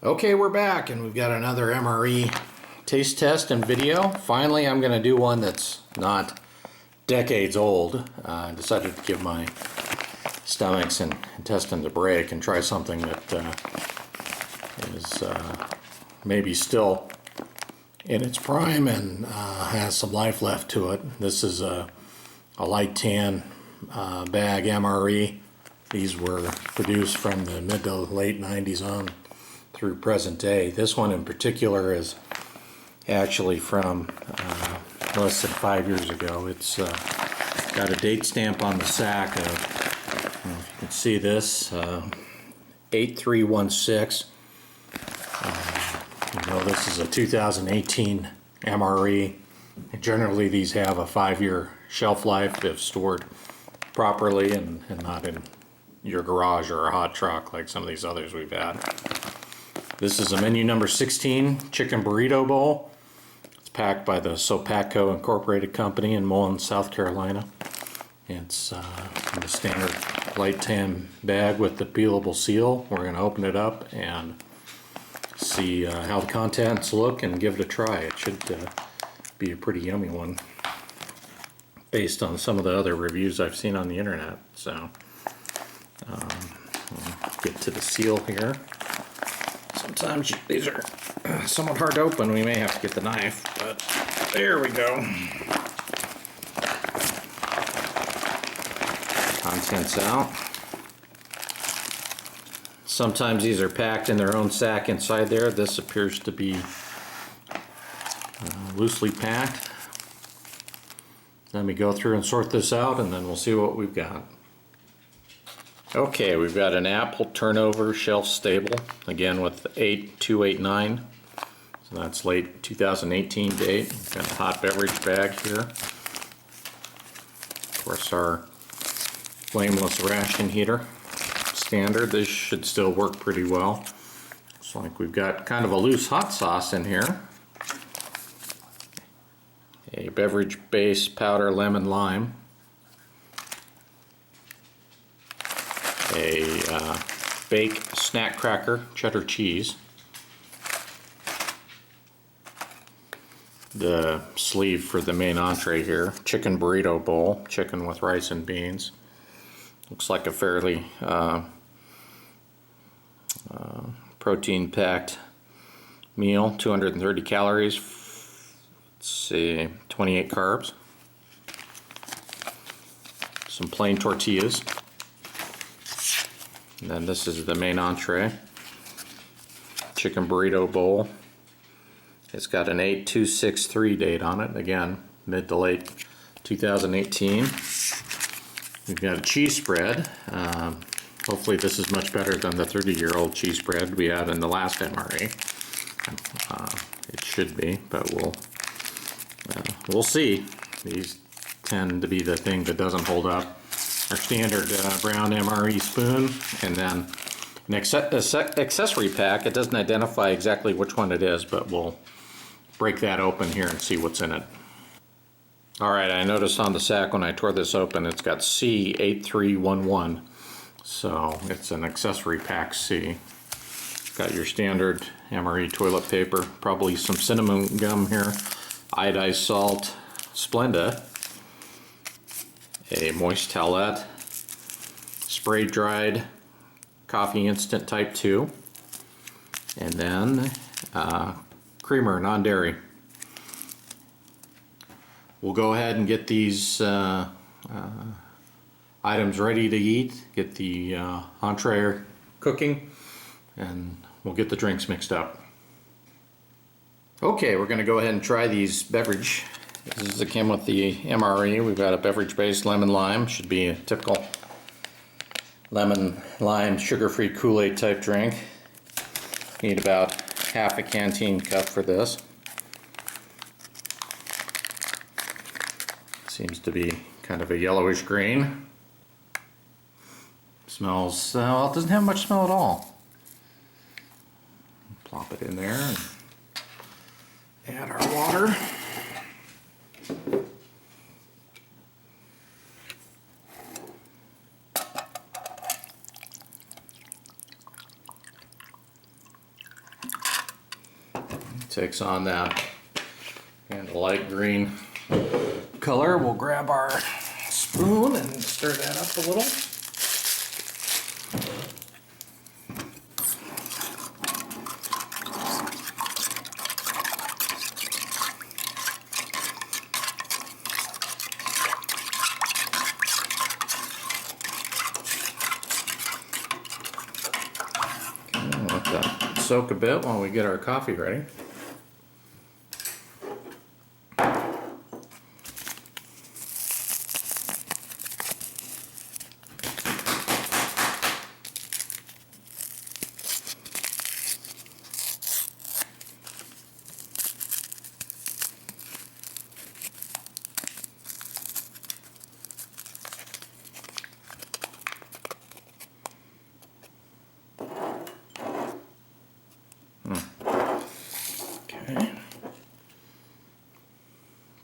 Okay, we're back and we've got another MRE taste test and video. Finally, I'm going to do one that's not decades old. I decided to give my stomachs and intestines a break and try something that is maybe still in its prime and has some life left to it. This is a light tan bag MRE. These were produced from the mid to late 90s on through present day. This one in particular is actually from less than 5 years ago. It's got a date stamp on the sack of, I don't know if you can see this, 8316. This is a 2018 MRE. Generally these have a 5-year shelf life if stored properly and not in your garage or a hot truck like some of these others we've had. This is a menu number 16 Chicken Burrito Bowl. It's packed by the Sopatco Incorporated Company in Mullen, South Carolina. It's in the standard light tan bag with the peelable seal. We're going to open it up and see how the contents look and give it a try. It should be a pretty yummy one based on some of the other reviews I've seen on the internet. So we'll get to the seal here. Sometimes these are somewhat hard to open. We may have to get the knife, but there we go. Contents out. Sometimes these are packed in their own sack inside there. This appears to be loosely packed. Let me go through and sort this out and then we'll see what we've got. Okay, we've got an apple turnover shelf stable, again with 8289. So that's late 2018 date. We've got a hot beverage bag here. Of course, our Flameless Ration Heater. Standard. This should still work pretty well. Looks like we've got kind of a loose hot sauce in here. A beverage base powder lemon lime. A bake snack cracker cheddar cheese. The sleeve for the main entree here. Chicken Burrito Bowl. Chicken with rice and beans. Looks like a fairly protein packed meal. 230 calories. Let's see, 28 carbs. Some plain tortillas. And then this is the main entree. Chicken Burrito Bowl. It's got an 8263 date on it. Again, mid to late 2018. We've got a cheese spread. Hopefully this is much better than the 30-year-old cheese spread we had in the last MRE. It should be, but we'll see. These tend to be the thing that doesn't hold up. Our standard brown MRE spoon, and then an accessory pack. It doesn't identify exactly which one it is, but we'll break that open here and see what's in it. Alright, I noticed on the sack when I tore this open it's got C8311, so it's an accessory pack C. Got your standard MRE toilet paper, probably some cinnamon gum here, iodized salt, Splenda, a moist towelette, spray dried coffee instant type 2, and then creamer, non-dairy. We'll go ahead and get these items ready to eat, get the entree cooking, and we'll get the drinks mixed up. Okay, we're going to go ahead and try these beverage. This is the came with the MRE. We've got a beverage-based lemon lime. Should be a typical lemon lime sugar-free Kool-Aid type drink. Need about half a canteen cup for this. Seems to be kind of a yellowish green. Smells, well, it doesn't have much smell at all. Plop it in there and add our water. takes on that kind of light green color. We'll grab our spoon and stir that up a little. Let that soak a bit while we get our coffee ready.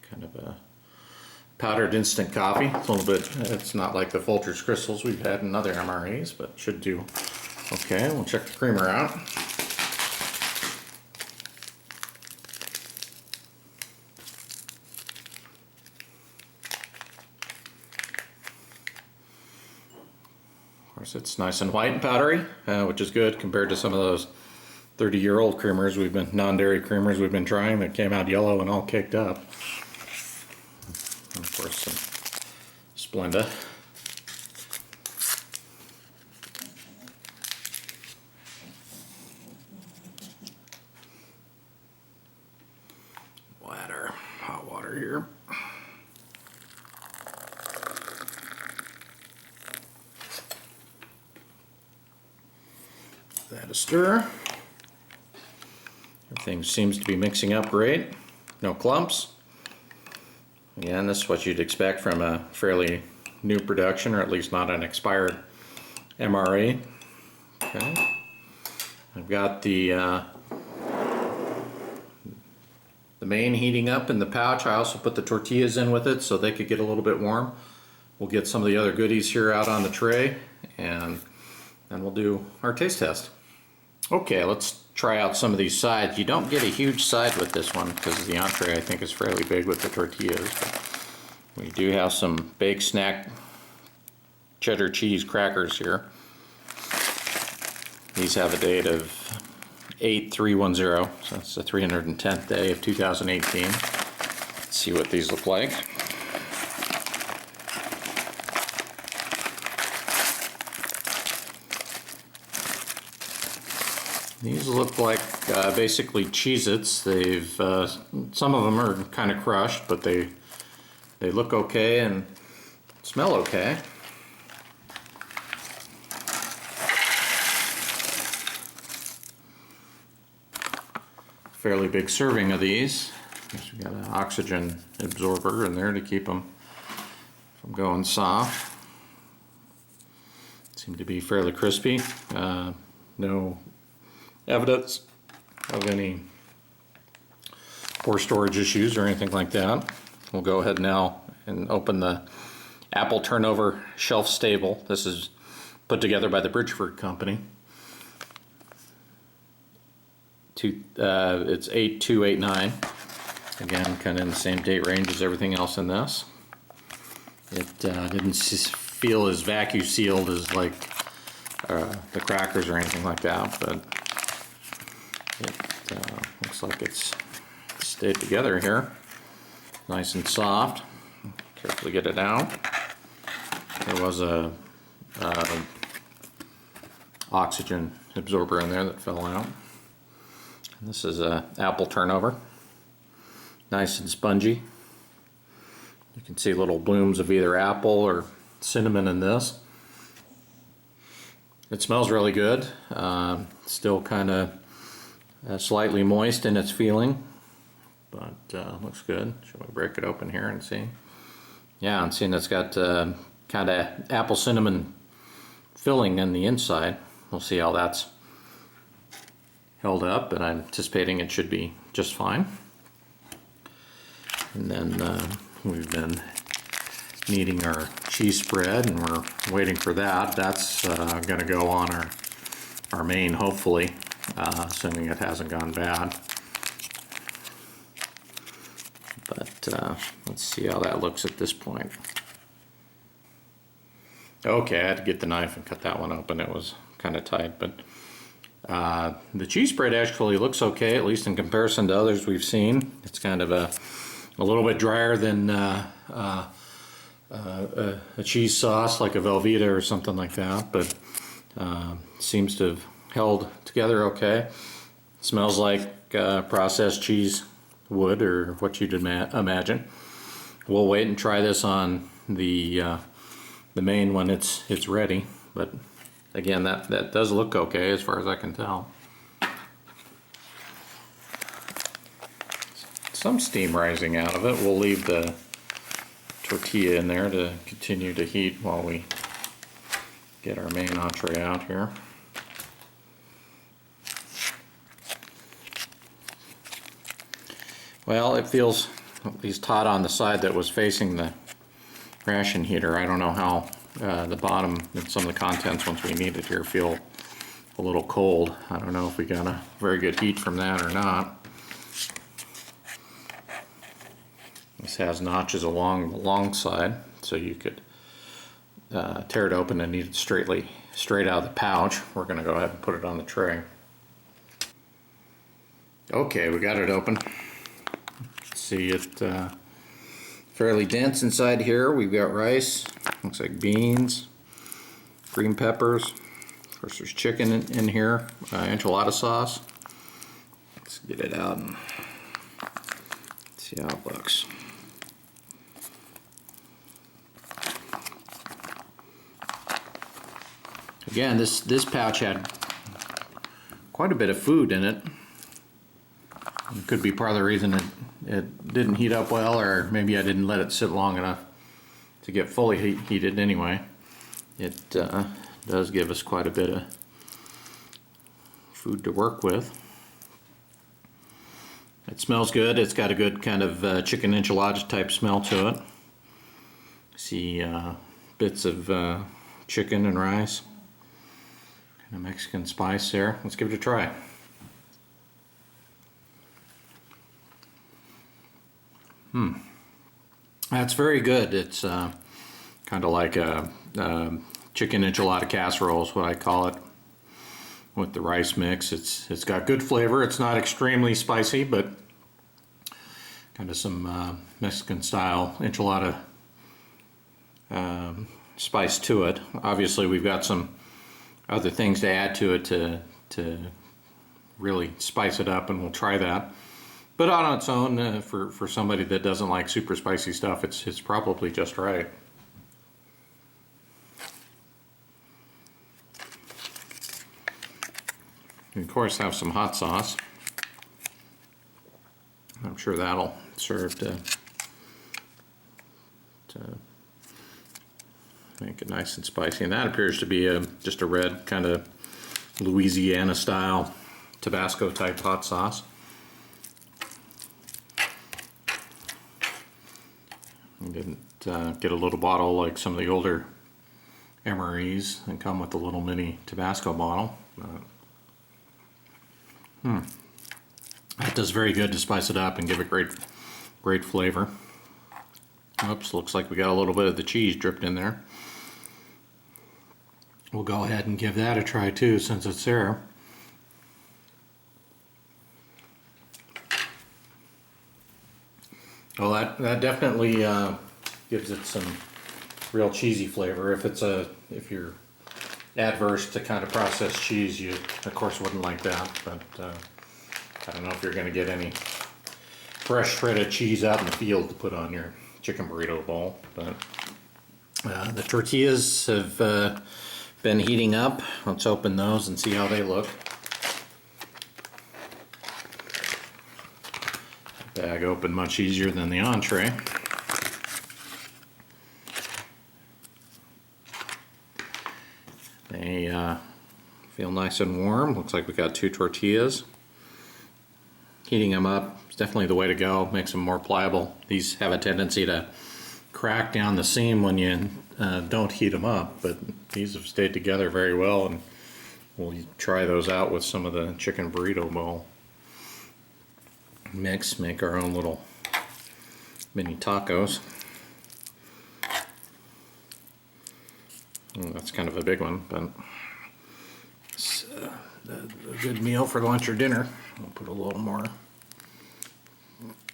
Kind of a powdered instant coffee. It's a little bit, it's not like the Folgers crystals we've had in other MREs, but should do okay. We'll check the creamer out. Of course, it's nice and white and powdery, which is good compared to some of those 30-year-old creamers non-dairy creamers we've been trying that came out yellow and all caked up. And of course, some Splenda. We'll add our hot water here. Give that a stir. Everything seems to be mixing up great. No clumps. Again, this is what you'd expect from a fairly new production, or at least not an expired MRE. Okay. I've got the main heating up in the pouch. I also put the tortillas in with it so they could get a little bit warm. We'll get some of the other goodies here out on the tray, and then we'll do our taste test. Okay, let's try out some of these sides. You don't get a huge side with this one because the entree I think is fairly big with the tortillas. But we do have some baked snack cheddar cheese crackers here. These have a date of 8/3/10, so that's the 310th day of 2018. Let's see what these look like. These look like basically Cheez-Its. They've some of them are kind of crushed, but they look okay and smell okay. Fairly big serving of these. We've got an oxygen absorber in there to keep them from going soft. Seem to be fairly crispy. No evidence of any poor storage issues or anything like that. We'll go ahead now and open the apple turnover shelf stable. This is put together by the Bridgeford Company. It's 8289. Again, kind of in the same date range as everything else in this. It didn't feel as vacuum sealed as like the crackers or anything like that, but it looks like it's stayed together here. Nice and soft. Carefully get it out. There was a oxygen absorber in there that fell out. And this is a apple turnover. Nice and spongy. You can see little blooms of either apple or cinnamon in this. It smells really good. Still kind of slightly moist in its feeling, but looks good. Should we break it open here and see? Yeah, I'm seeing it's got kind of apple cinnamon filling in the inside. We'll see how that's held up, but I'm anticipating it should be just fine. And then we've been kneading our cheese spread, and we're waiting for that. That's going to go on our main, hopefully, assuming it hasn't gone bad. But let's see how that looks at this point. Okay, I had to get the knife and cut that one open. It was kind of tight, but the cheese spread actually looks okay, at least in comparison to others we've seen. It's kind of a little bit drier than a cheese sauce like a Velveeta or something like that, but seems to have held together okay. Smells like processed cheese would, or what you'd imagine. We'll wait and try this on the main when it's ready, but again, that does look okay as far as I can tell. Some steam rising out of it. We'll leave the tortilla in there to continue to heat while we get our main entree out here. Well, it feels at least hot on the side that was facing the ration heater. I don't know how the bottom and some of the contents, once we need it here, feel a little cold. I don't know if we got a very good heat from that or not. This has notches along the long side, so you could tear it open and eat it straight out of the pouch. We're going to go ahead and put it on the tray. Okay, we got it open. See it fairly dense inside here. We've got rice, looks like beans, green peppers. Of course, there's chicken in here, enchilada sauce. Let's get it out and see how it looks. Again, this pouch had quite a bit of food in it. It could be part of the reason it didn't heat up well, or maybe I didn't let it sit long enough to get fully heated anyway. It does give us quite a bit of food to work with. It smells good. It's got a good kind of chicken enchilada type smell to it. See bits of chicken and rice. Kind of Mexican spice there. Let's give it a try. That's very good. It's kind of like a chicken enchilada casserole is what I call it, with the rice mix. It's got good flavor. It's not extremely spicy, but kind of some Mexican style enchilada spice to it. Obviously, we've got some other things to add to it to really spice it up, and we'll try that. But on its own, for somebody that doesn't like super spicy stuff, it's probably just right. And of course, have some hot sauce. I'm sure that'll serve to make it nice and spicy. And that appears to be just a red kind of Louisiana style Tabasco type hot sauce. We didn't get a little bottle like some of the older MREs and come with a little mini Tabasco bottle. That does very good to spice it up and give it great flavor. Oops, looks like we got a little bit of the cheese dripped in there. We'll go ahead and give that a try too, since it's there. Well, that definitely gives it some real cheesy flavor. If you're adverse to kind of processed cheese, you of course wouldn't like that. But I don't know if you're going to get any fresh shredded cheese out in the field to put on your chicken burrito bowl. But the tortillas have been heating up. Let's open those and see how they look. Bag open much easier than the entree. They feel nice and warm. Looks like we got 2 tortillas. Heating them up is definitely the way to go. Makes them more pliable. These have a tendency to crack down the seam when you don't heat them up, but these have stayed together very well, and we'll try those out with some of the chicken burrito bowl mix. Make our own little mini tacos. Well, that's kind of a big one, but it's a good meal for lunch or dinner. I'll put a little more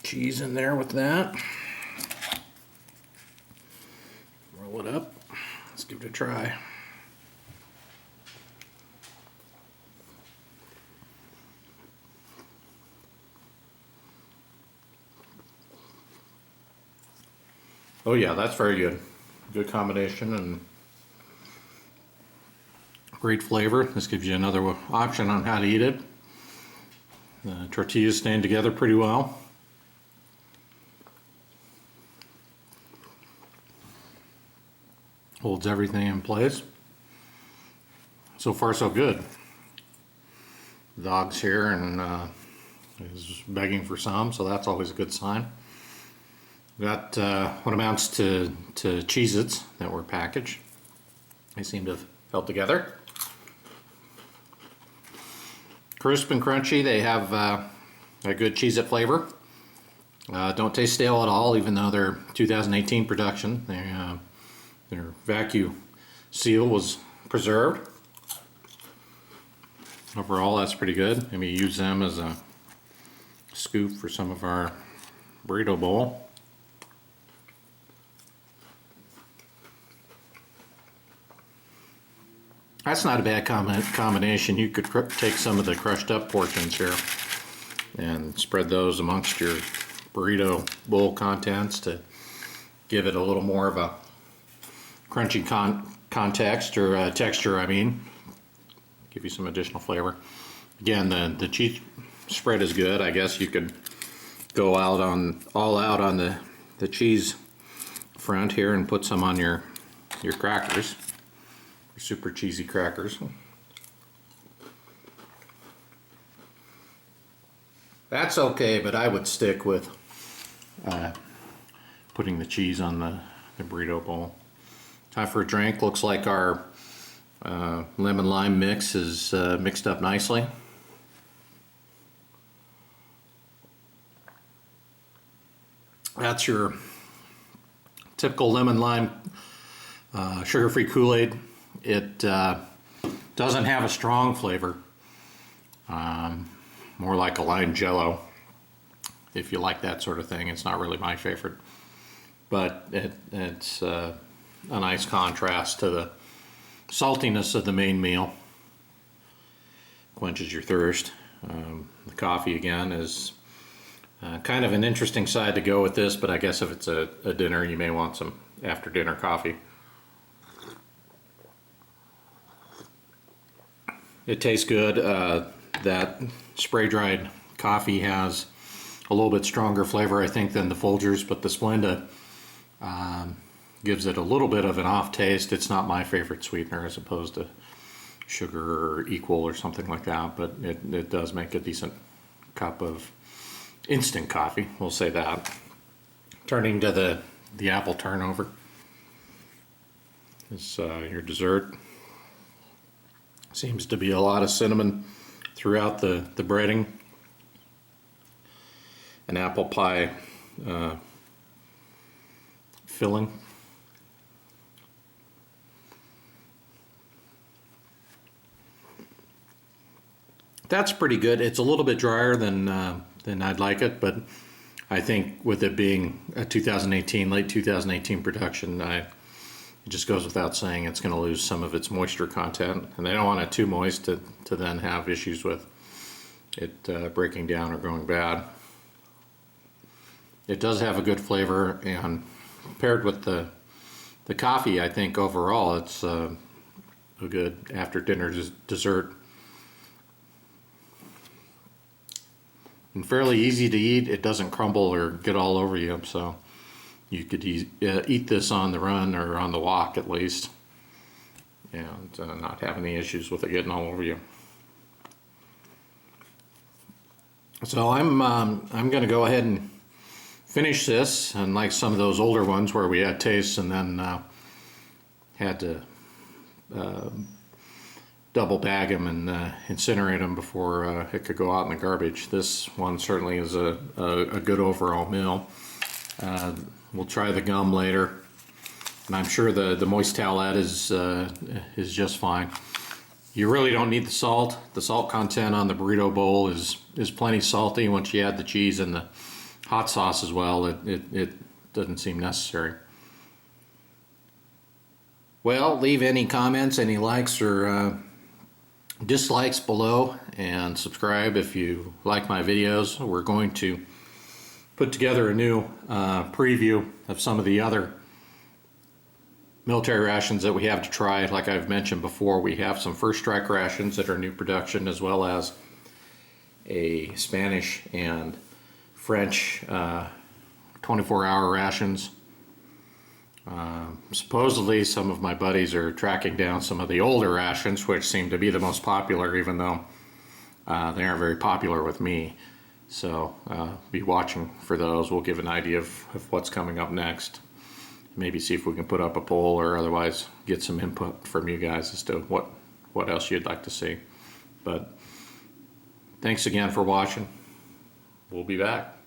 cheese in there with that. Roll it up. Let's give it a try. Oh yeah, that's very good. Good combination and great flavor. This gives you another option on how to eat it. The tortillas stand together pretty well. Holds everything in place. So far so good. The dog's here and is begging for some, so that's always a good sign. Got what amounts to Cheez-Its that were packaged. They seem to have held together. Crisp and crunchy. They have a good Cheez-It flavor. Don't taste stale at all, even though they're 2018 production. Their vacuum seal was preserved. Overall, that's pretty good. Maybe use them as a scoop for some of our burrito bowl. That's not a bad combination. You could take some of the crushed up portions here and spread those amongst your burrito bowl contents to give it a little more of a crunchy context or texture, I mean. Give you some additional flavor. Again, the cheese spread is good. I guess you could go all out on the cheese front here and put some on your crackers. Super cheesy crackers. That's okay, but I would stick with putting the cheese on the burrito bowl. Time for a drink. Looks like our lemon lime mix is mixed up nicely. That's your typical lemon lime sugar-free Kool-Aid. It doesn't have a strong flavor, more like a lime jello. If you like that sort of thing, it's not really my favorite, but it's a nice contrast to the saltiness of the main meal. Quenches your thirst. The coffee again is kind of an interesting side to go with this, but I guess if it's a dinner, you may want some after dinner coffee. It tastes good. That spray-dried coffee has a little bit stronger flavor, I think, than the Folgers, but the Splenda gives it a little bit of an off taste. It's not my favorite sweetener as opposed to sugar or Equal or something like that, but it does make a decent cup of instant coffee, we'll say that. Turning to the apple turnover. It's your dessert. Seems to be a lot of cinnamon throughout the breading. An apple pie filling. That's pretty good. It's a little bit drier than I'd like it, but I think with it being a 2018, late 2018 production, it just goes without saying it's going to lose some of its moisture content, and they don't want it too moist to then have issues with it breaking down or going bad. It does have a good flavor, and paired with the coffee, I think overall it's a good after dinner dessert. And fairly easy to eat. It doesn't crumble or get all over you, so you could eat this on the run or on the walk at least, and not have any issues with it getting all over you. So I'm going to go ahead and finish this, unlike some of those older ones where we had tastes and then had to double bag them and incinerate them before it could go out in the garbage. This one certainly is a good overall meal. We'll try the gum later, and I'm sure the moist towelette is just fine. You really don't need the salt. The salt content on the burrito bowl is plenty salty. Once you add the cheese and the hot sauce as well, it doesn't seem necessary. Well, leave any comments, any likes or dislikes below, and subscribe if you like my videos. We're going to put together a new preview of some of the other military rations that we have to try. Like I've mentioned before, we have some First Strike rations that are new production, as well as a Spanish and French 24-hour rations. Supposedly some of my buddies are tracking down some of the older rations, which seem to be the most popular, even though they aren't very popular with me. So be watching for those. We'll give an idea of what's coming up next. Maybe see if we can put up a poll, or otherwise get some input from you guys as to what else you'd like to see. But thanks again for watching. We'll be back.